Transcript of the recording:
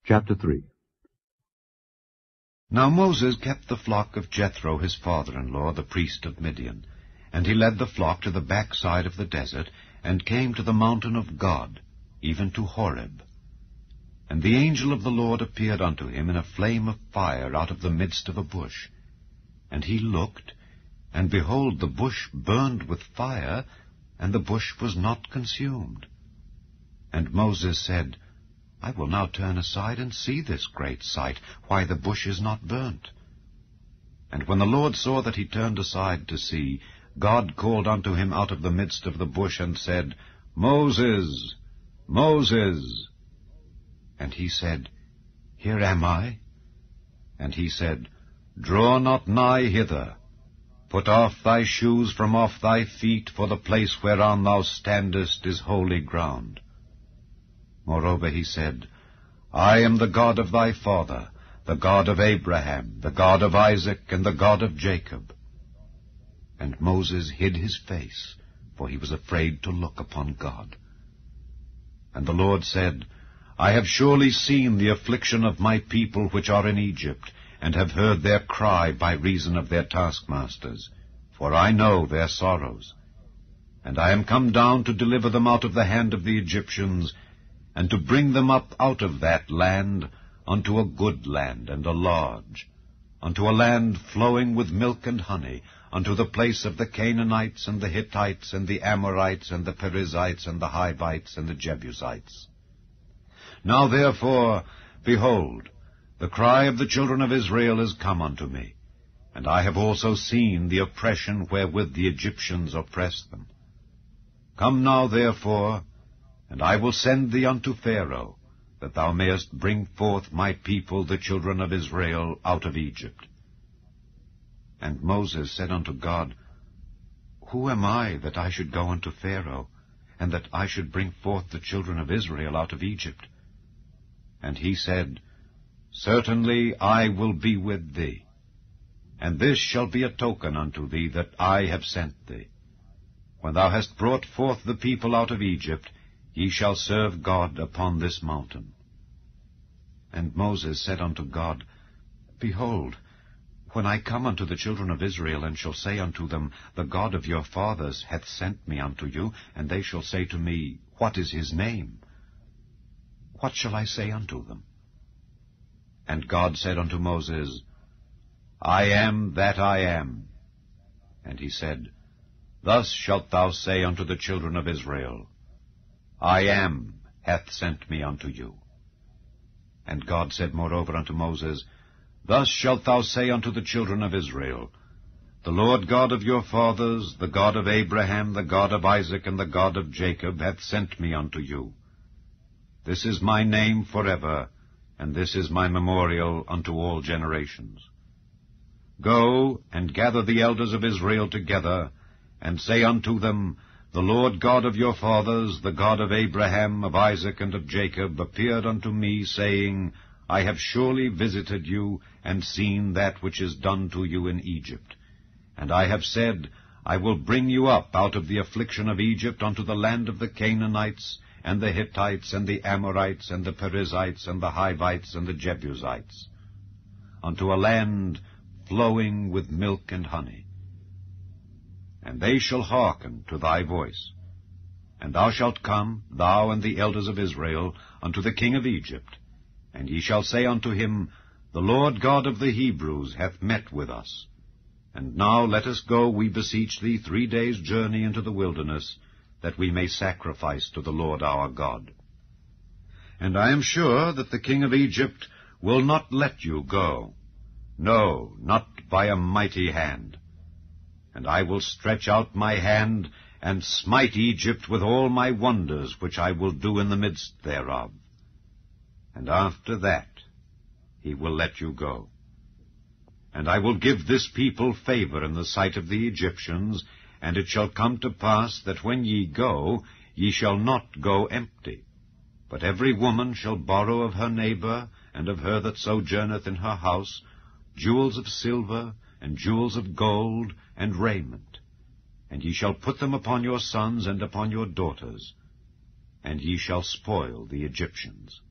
Chapter 3. Now Moses kept the flock of Jethro his father-in-law, the priest of Midian. And he led the flock to the backside of the desert, and came to the mountain of God, even to Horeb. And the angel of the Lord appeared unto him in a flame of fire out of the midst of a bush. And he looked, and behold, the bush burned with fire, and the bush was not consumed. And Moses said, I will now turn aside and see this great sight, why the bush is not burnt. And when the Lord saw that he turned aside to see, God called unto him out of the midst of the bush, and said, Moses, Moses. And he said, Here am I. And he said, Draw not nigh hither. Put off thy shoes from off thy feet, for the place whereon thou standest is holy ground. Moreover he said, I am the God of thy father, the God of Abraham, the God of Isaac, and the God of Jacob. And Moses hid his face, for he was afraid to look upon God. And the Lord said, I have surely seen the affliction of my people which are in Egypt, and have heard their cry by reason of their taskmasters, for I know their sorrows. And I am come down to deliver them out of the hand of the Egyptians, and to bring them up out of that land unto a good land and a large, unto a land flowing with milk and honey, unto the place of the Canaanites and the Hittites and the Amorites and the Perizzites and the Hivites and the Jebusites. Now therefore, behold, the cry of the children of Israel is come unto me, and I have also seen the oppression wherewith the Egyptians oppress them. Come now therefore, and I will send thee unto Pharaoh, that thou mayest bring forth my people, the children of Israel, out of Egypt. And Moses said unto God, Who am I, that I should go unto Pharaoh, and that I should bring forth the children of Israel out of Egypt? And he said, Certainly I will be with thee, and this shall be a token unto thee that I have sent thee. When thou hast brought forth the people out of Egypt, ye shall serve God upon this mountain. And Moses said unto God, Behold, when I come unto the children of Israel, and shall say unto them, The God of your fathers hath sent me unto you, and they shall say to me, What is his name? What shall I say unto them? And God said unto Moses, I am that I am. And he said, Thus shalt thou say unto the children of Israel, I am hath sent me unto you. And God said moreover unto Moses, Thus shalt thou say unto the children of Israel, The Lord God of your fathers, the God of Abraham, the God of Isaac, and the God of Jacob, hath sent me unto you. This is my name forever, and this is my memorial unto all generations. Go and gather the elders of Israel together, and say unto them, The Lord God of your fathers, the God of Abraham, of Isaac, and of Jacob, appeared unto me, saying, I have surely visited you, and seen that which is done to you in Egypt. And I have said, I will bring you up out of the affliction of Egypt unto the land of the Canaanites, and the Hittites, and the Amorites, and the Perizzites, and the Hivites, and the Jebusites, unto a land flowing with milk and honey. And they shall hearken to thy voice. And thou shalt come, thou and the elders of Israel, unto the king of Egypt, and ye shall say unto him, The Lord God of the Hebrews hath met with us. And now let us go, we beseech thee, 3 days' journey into the wilderness, that we may sacrifice to the Lord our God. And I am sure that the king of Egypt will not let you go, no, not by a mighty hand. And I will stretch out my hand, and smite Egypt with all my wonders, which I will do in the midst thereof. And after that he will let you go. And I will give this people favor in the sight of the Egyptians, and it shall come to pass that when ye go, ye shall not go empty. But every woman shall borrow of her neighbor, and of her that sojourneth in her house, jewels of silver, and jewels of gold, and raiment. And ye shall put them upon your sons and upon your daughters, and ye shall spoil the Egyptians.